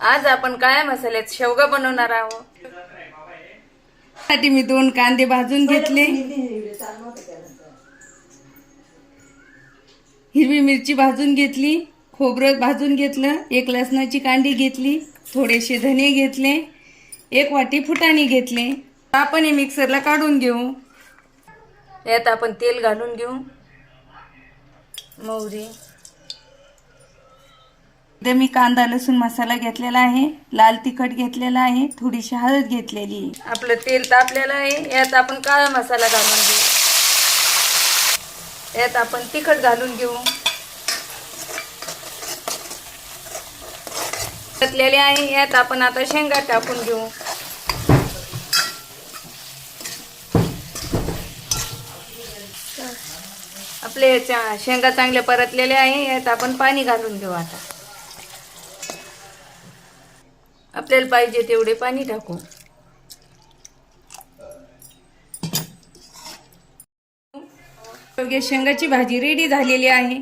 आज आपण काळ्या मसाल्यात शेवगा बनवणार आहोत। त्यासाठी मी 2 कांदे भाजून घेतले, हिरवी मिरची भाजून घेतली, खोबरं भाजून घेतलं, 1 लसणाची कांडी घेतली, थोडेसे धने घेतले, 1 वाटी फुटाणे घेतले। आपण हे मिक्सरला काढून घेऊ। यात आपण तेल घालून घेऊ, मोहरी, मी कांदा लसूण मसाला घेतलेला आहे, लाल तिखट घेतलेला आहे, थोडीशी हळद घेतलेली आहे। आपलं तेल तापलेलं आहे, यात आपण काळा मसाला घालून घेऊ। यात आपण तिखट घालून घेऊ, घातलेले आहे। यात आपण आता शेंगा टाकून घेऊ। आपले शेंगा चांगले परतलेले आहे, यात आपण पाणी घालून घेऊ। आता आपल्याला पाहिजे तेवढे पाणी टाकू। शेंगाची भाजी रेडी झालेली आहे।